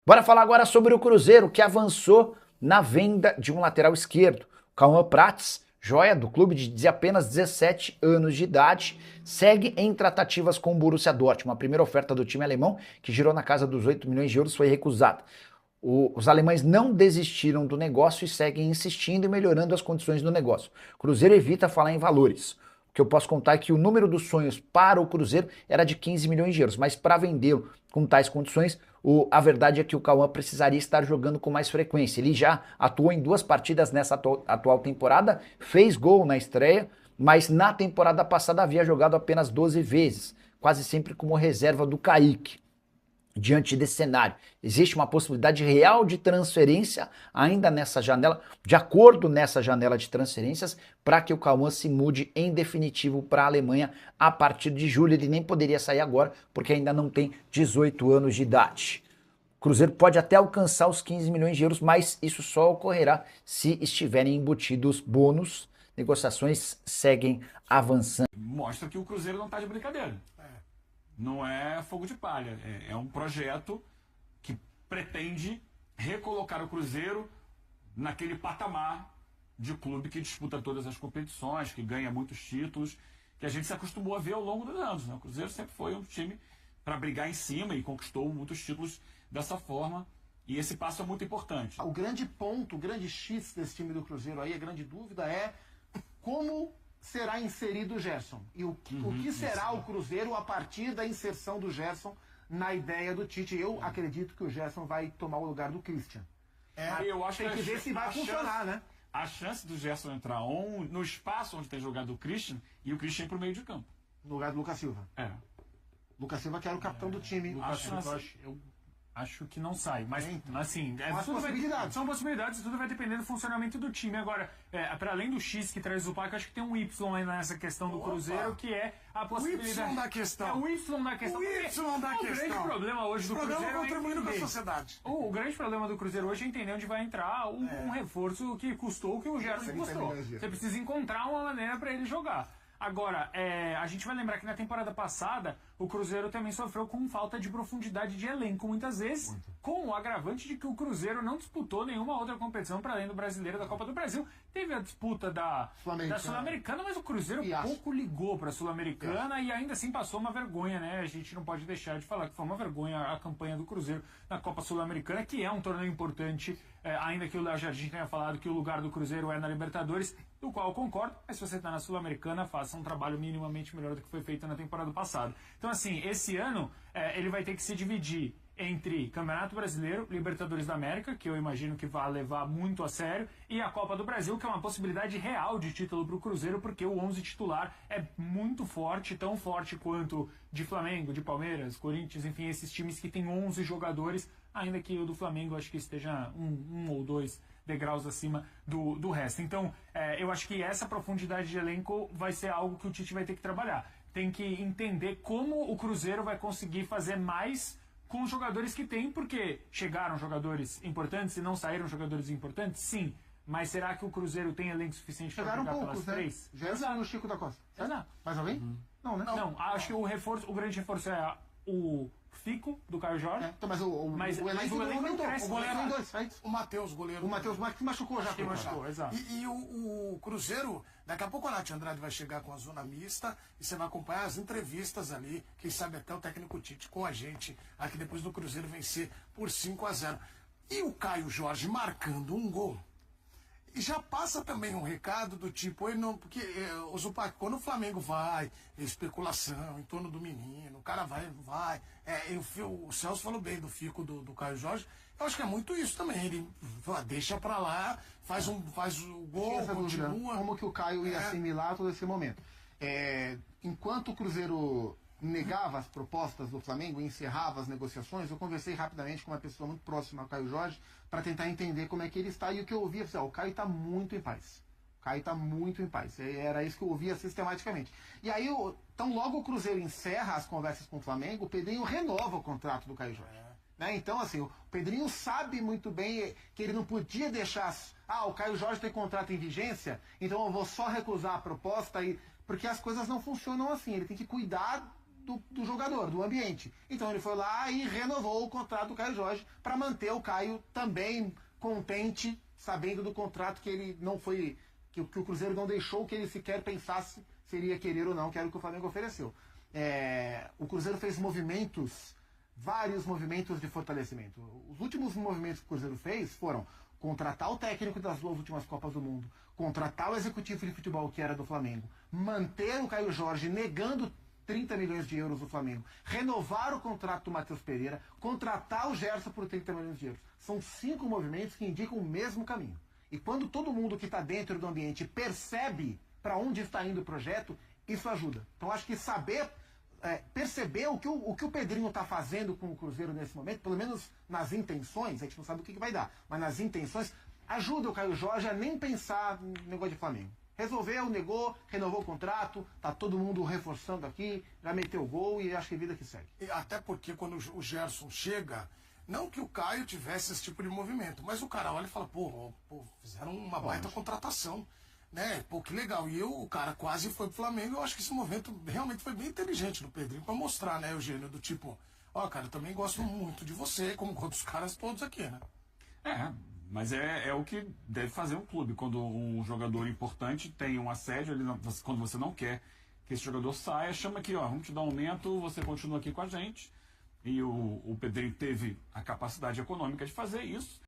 Bora falar agora sobre o Cruzeiro, que avançou na venda de um lateral esquerdo. Cauã Prats, joia do clube de apenas 17 anos de idade, segue em tratativas com o Borussia Dortmund. A primeira oferta do time alemão, que girou na casa dos 8 milhões de euros, foi recusada. Os alemães não desistiram do negócio e seguem insistindo e melhorando as condições do negócio. O Cruzeiro evita falar em valores. O que eu posso contar é que o número dos sonhos para o Cruzeiro era de 15 milhões de euros, mas para vendê-lo com tais condições, a verdade é que o Cauã precisaria estar jogando com mais frequência. Ele já atuou em 2 partidas nessa atual temporada, fez gol na estreia, mas na temporada passada havia jogado apenas 12 vezes, quase sempre como reserva do Kaique. Diante desse cenário, existe uma possibilidade real de transferência ainda nessa janela, de acordo nessa janela de transferências, para que o Cauã se mude em definitivo para a Alemanha a partir de julho. Ele nem poderia sair agora, porque ainda não tem 18 anos de idade. O Cruzeiro pode até alcançar os 15 milhões de euros, mas isso só ocorrerá se estiverem embutidos bônus. Negociações seguem avançando. Mostra que o Cruzeiro não está de brincadeira. Não é fogo de palha. É um projeto que pretende recolocar o Cruzeiro naquele patamar de clube que disputa todas as competições, que ganha muitos títulos, que a gente se acostumou a ver ao longo dos anos, né? O Cruzeiro sempre foi um time para brigar em cima e conquistou muitos títulos dessa forma. E esse passo é muito importante. O grande ponto, o grande X desse time do Cruzeiro aí, a grande dúvida é como será inserido o Gerson. E o que será o Cruzeiro a partir da inserção do Gerson na ideia do Tite. Eu acredito que o Gerson vai tomar o lugar do Christian. Eu acho Tem que ver se vai funcionar, né? A chance do Gerson entrar no espaço onde tem jogado o Christian e o Christian ir pro meio de campo. No lugar do Lucas Silva. Lucas Silva que era o capitão do time. Eu acho que não sai, mas assim, São possibilidades, tudo vai depender do funcionamento do time. Agora, para além do X que traz o Paco, acho que tem um Y aí nessa questão do Cruzeiro, que é a possibilidade. O Y da questão. É o Y da questão. O Y da questão. O grande problema hoje do Cruzeiro é contribuindo com a entender. sociedade. O grande problema do Cruzeiro hoje é entender onde vai entrar um reforço que custou o que o Gerson custou. Você precisa encontrar uma maneira para ele jogar. Agora, a gente vai lembrar que na temporada passada o Cruzeiro também sofreu com falta de profundidade de elenco, muitas vezes, com o agravante de que o Cruzeiro não disputou nenhuma outra competição para além do Brasileiro da Copa do Brasil. Teve a disputa da Sul-Americana, mas o Cruzeiro pouco ligou para a Sul-Americana e ainda assim passou uma vergonha, né? A gente não pode deixar de falar que foi uma vergonha a campanha do Cruzeiro na Copa Sul-Americana, que é um torneio importante, ainda que o Léo Jardim tenha falado que o lugar do Cruzeiro é na Libertadores, do qual eu concordo, mas se você está na Sul-Americana, faça um trabalho minimamente melhor do que foi feito na temporada passada. Então, assim, esse ano ele vai ter que se dividir entre Campeonato Brasileiro, Libertadores da América, que eu imagino que vai levar muito a sério, e a Copa do Brasil, que é uma possibilidade real de título para o Cruzeiro, porque o 11 titular é muito forte, tão forte quanto de Flamengo, de Palmeiras, Corinthians, enfim, esses times que têm 11 jogadores, ainda que o do Flamengo acho que esteja um ou dois degraus acima do resto. Então, eu acho que essa profundidade de elenco vai ser algo que o Tite vai ter que trabalhar. Tem que entender como o Cruzeiro vai conseguir fazer mais com os jogadores que tem, porque chegaram jogadores importantes e não saíram jogadores importantes, sim. Mas será que o Cruzeiro tem elenco suficiente para jogar pelas três? Gerson e o Chico da Costa. Exato. Mais alguém? Não, né? Não, acho que o grande reforço é o Fico, do Caio Jorge. Então, mas o elenco não aumentou. O goleiro tem 2 feitos. O Matheus, goleiro. O Matheus que machucou já. Que machucou, exato. E o Cruzeiro, daqui a pouco a Nath Andrade vai chegar com a zona mista e você vai acompanhar as entrevistas ali, quem sabe até o técnico Tite com a gente, aqui depois do Cruzeiro vencer por 5-0. E o Caio Jorge marcando um gol. E já passa também um recado do tipo, ele não, porque o Zupac, quando o Flamengo vai, especulação em torno do menino, o cara vai. O Celso falou bem do Fico do Caio Jorge, eu acho que é muito isso também. Ele deixa pra lá, faz o gol, continua. Como que o Caio ia assimilar todo esse momento? Enquanto o Cruzeiro negava as propostas do Flamengo e encerrava as negociações, eu conversei rapidamente com uma pessoa muito próxima ao Caio Jorge para tentar entender como é que ele está. E o que eu ouvia, o Caio está muito em paz. O Caio está muito em paz. Era isso que eu ouvia sistematicamente. E aí, então logo o Cruzeiro encerra as conversas com o Flamengo, o Pedrinho renova o contrato do Caio Jorge. Né? Então, assim, o Pedrinho sabe muito bem que ele não podia deixar... o Caio Jorge tem contrato em vigência, então eu vou só recusar a proposta, porque as coisas não funcionam assim. Ele tem que cuidar do jogador, do ambiente. Então ele foi lá e renovou o contrato do Caio Jorge para manter o Caio também contente, sabendo do contrato que ele não foi, que o Cruzeiro não deixou que ele sequer pensasse se ele ia querer ou não, que era o que o Flamengo ofereceu. O Cruzeiro fez vários movimentos de fortalecimento. Os últimos movimentos que o Cruzeiro fez foram contratar o técnico das 2 últimas Copas do Mundo, contratar o executivo de futebol que era do Flamengo, manter o Caio Jorge negando 30 milhões de euros do Flamengo, renovar o contrato do Matheus Pereira, contratar o Gerson por 30 milhões de euros. São 5 movimentos que indicam o mesmo caminho. E quando todo mundo que está dentro do ambiente percebe para onde está indo o projeto, isso ajuda. Então acho que perceber o que o Pedrinho está fazendo com o Cruzeiro nesse momento, pelo menos nas intenções, a gente não sabe o que vai dar, mas nas intenções, ajuda o Caio Jorge a nem pensar no negócio de Flamengo. Resolveu, negou, renovou o contrato, tá todo mundo reforçando aqui, já meteu o gol e acho que é vida que segue. E até porque quando o Gerson chega, não que o Caio tivesse esse tipo de movimento, mas o cara olha e fala, pô fizeram uma baita contratação. Né? Pô, que legal. E o cara quase foi pro Flamengo. Eu acho que esse movimento realmente foi bem inteligente do Pedrinho pra mostrar, né, Eugênio, do tipo, cara, eu também gosto muito de você, como outros caras todos aqui, né? Mas é o que deve fazer um clube. Quando um jogador importante tem um assédio, quando você não quer que esse jogador saia, chama aqui, vamos te dar um aumento, você continua aqui com a gente. E o Pedrinho teve a capacidade econômica de fazer isso.